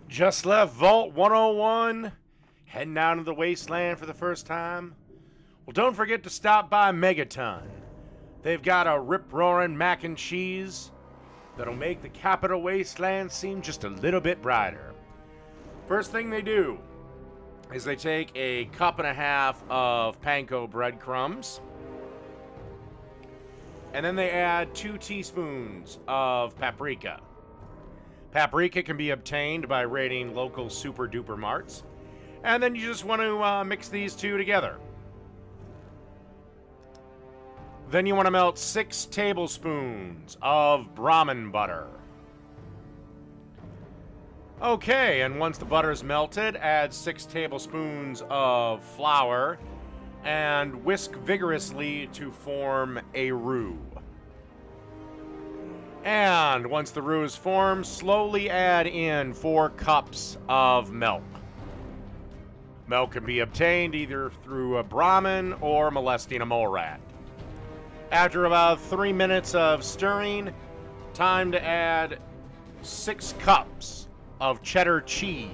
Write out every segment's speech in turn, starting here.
Just left Vault 101, heading down to the wasteland for the first time. Well, don't forget to stop by Megaton. They've got a rip-roaring mac and cheese that'll make the capital wasteland seem just a little bit brighter. First thing they do is they take a cup and a half of panko breadcrumbs, and then they add 2 teaspoons of paprika. Paprika can be obtained by raiding local super duper marts. And then you just want to mix these two together. Then you want to melt 6 tablespoons of Brahmin butter. Okay, and once the butter is melted, add 6 tablespoons of flour and whisk vigorously to form a roux. And once the roux is formed, slowly add in 4 cups of milk. Milk can be obtained either through a Brahmin or molesting a mole rat. After about 3 minutes of stirring, time to add 6 cups of cheddar cheese.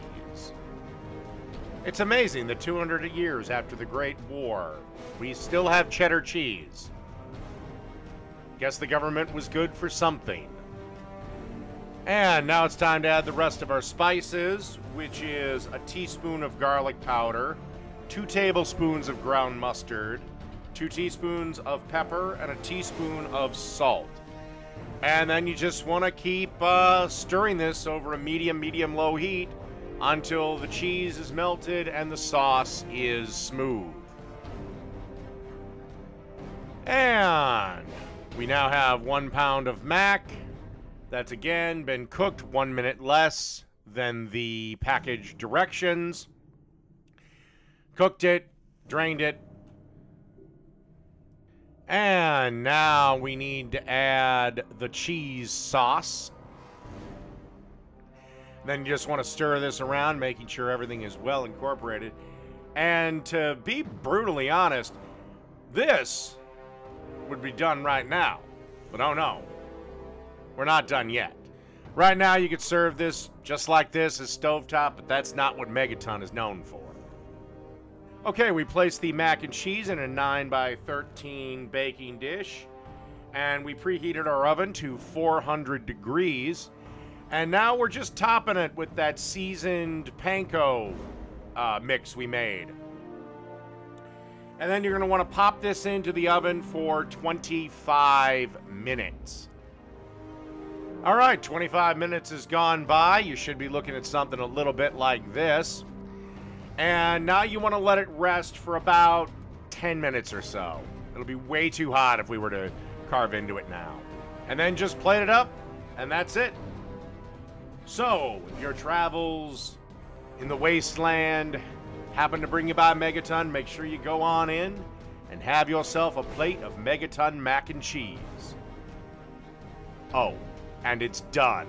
It's amazing that 200 years after the Great War, we still have cheddar cheese. Guess the government was good for something. And now it's time to add the rest of our spices, which is a teaspoon of garlic powder, 2 tablespoons of ground mustard, 2 teaspoons of pepper, and a teaspoon of salt. And then you just want to keep stirring this over a medium-low heat until the cheese is melted and the sauce is smooth. And we now have 1 pound of mac that's again been cooked 1 minute less than the package directions. Cooked it, drained it, and now we need to add the cheese sauce. Then you just want to stir this around, making sure everything is well incorporated. And to be brutally honest, this would be done right now. But oh no, we're not done yet. Right now you could serve this just like this as stovetop, but that's not what Megaton is known for. Okay, we place the mac and cheese in a 9x13 baking dish, and we preheated our oven to 400 degrees. And now we're just topping it with that seasoned panko mix we made. And then you're going to want to pop this into the oven for 25 minutes. All right, 25 minutes has gone by. You should be looking at something a little bit like this. And now you want to let it rest for about 10 minutes or so. It'll be way too hot if we were to carve into it now. And then just plate it up, and that's it. So, if your travels in the wasteland happen to bring you by Megaton, make sure you go on in and have yourself a plate of Megaton Mac and Cheese. Oh, and it's done.